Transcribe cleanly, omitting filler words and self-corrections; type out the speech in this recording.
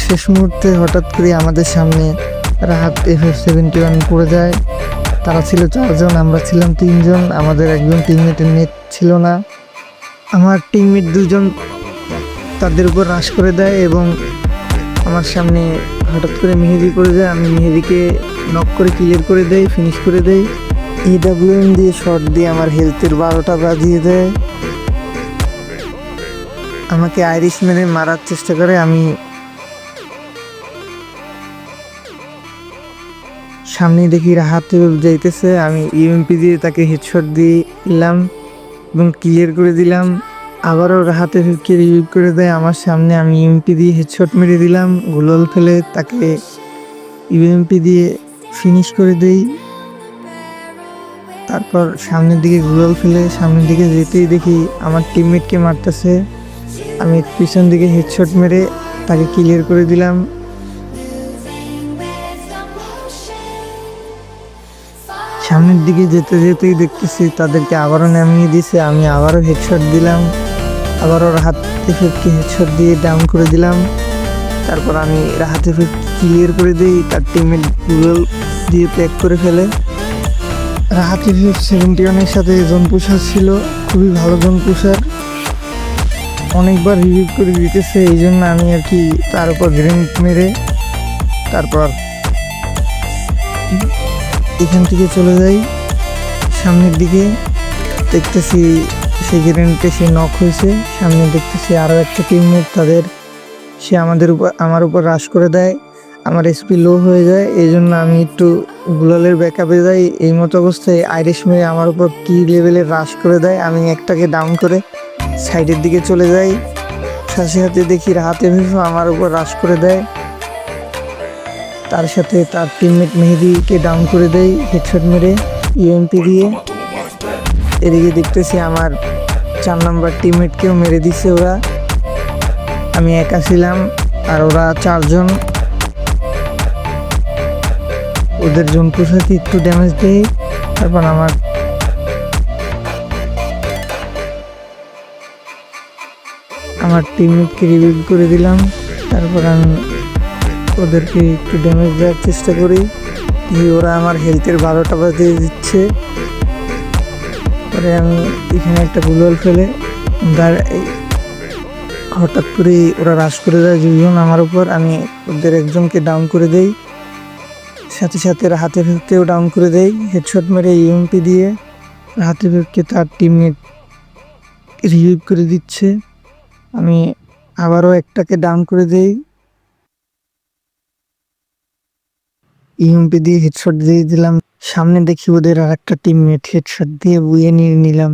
শেষ মুহূর্তে হঠাৎ করে আমাদের সামনে রাহাত FF71 পড়ে যায়। তারা ছিল 4 জন, আমরা ছিলাম 3 জন। আমাদের একজন টিমমেটের নেট ছিল না। আমার টিমমেট 2 জন তাদের উপর রাশ করে দেয় এবং আমার সামনে হঠাৎ করে মেহেদি পড়ে যায়। আমি মেহেদিকে নক করে ক্লিয়ার করে দেই, ফিনিশ করে দেই। EWM দিয়ে শট দিয়ে আমার হেলথের 12টা বাজিয়ে দেয়। আমাকে আইরিশ মেরে মারার চেষ্টা করে। আমি সামনে দেখি রাহাতে যাইতেছে, আমি ইউএমপি দিয়ে তাকে হেডশট দিয়ে দিলাম এবং ক্লিয়ার করে দিলাম। আবারও রাহাতে ফিরকে রিভিভ করে দেয় আমার সামনে। আমি ইউএমপি দিয়ে হেডশট মেরে দিলাম, গোলাল ফেলে তাকে ইউএমপি দিয়ে ফিনিশ করে দেই। তারপর সামনের দিকে গোলাল ফেলে সামনের দিকে যেতেই দেখি আমার টিমমেটকে মারতেছে। আমি পিছন দিকে হেডশট মেরে তাকে ক্লিয়ার করে দিলাম। সামনের দিকে যেতে যেতেই দেখতেছি তাদেরকে আবারও নামিয়ে দিয়েছে। আমি আবারও হেডশট দিলাম, আবারও রাহাতে ফিরকে হেডশট দিয়ে ডাউন করে দিলাম। তারপর আমি রাহাতে ফিরকে ক্লিয়ার করে দিই, তার টিমমেট গুগল দিয়ে প্যাক করে ফেলে। রাহাতে ফির 71-এর সাথে জোন পুষার ছিল, খুবই ভালো জোন পুষার, অনেকবার রিভিভ করে দিতেছে। এই জন্য আমি আর কি তার উপর গ্রেনেড মেরে তারপর এখান থেকে চলে যাই সামনের দিকে। দেখতেছি সেই গ্রেনেডে সে নক হয়েছে। সামনে দেখতেছি আরও একটা টিমমেট, সে আমার উপর রাশ করে দেয়। আমার এসপি লো হয়ে যায়, এই জন্য আমি একটু গুলালের ব্যাকআপে যাই। এই মতো অবস্থায় আইরিশ মেরে আমার উপর কি লেভেলের রাশ করে দেয়। আমি একটাকে ডাউন করে সাইডের দিকে চলে যাই। সাথে সাথে দেখি রাহাতে ফিফা আমার উপর রাশ করে দেয়। তার সাথে তার টিমমেট মেহেদিকে ডাউন করে দেয় হেডশট মেরে ইউএমপি দিয়ে। এদিকে দেখতেছি আমার 4 নম্বর টিমমেটকেও মেরে দিচ্ছে ওরা। আমি একা ছিলাম আর ওরা 4 জন। ওদের জোন পুষাতে একটু ড্যামেজ দেয়। তারপর আমার টিমমেটকে রিভিভ করে দিলাম। তারপর আমি ওদেরকে একটু ড্যামেজ দেওয়ার চেষ্টা করি। ওরা আমার হেলথের 12টা বাজিয়ে দিচ্ছে। পরে আমি এখানে একটা গুগল ফেলে হঠাৎ করে ওরা রাশ করে দেয় 2 জন আমার উপর। আমি ওদের একজনকে ডাউন করে দেই, সাথে সাথে হাতে ফেরকেও ডাউন করে দেই হেডশট মেরে ইউএমপি দিয়ে। হাতে ফেরকে তার টিমমেট রিভিভ করে দিচ্ছে। আমি আবারও একটাকে ডাউন করে দেই, ইউএমপি দিয়ে হেডশট দিয়ে দিলাম। সামনে দেখি ওদের আর একটা টিমমেট, হেডশট দিয়ে বুয়ে নিয়ে নিলাম।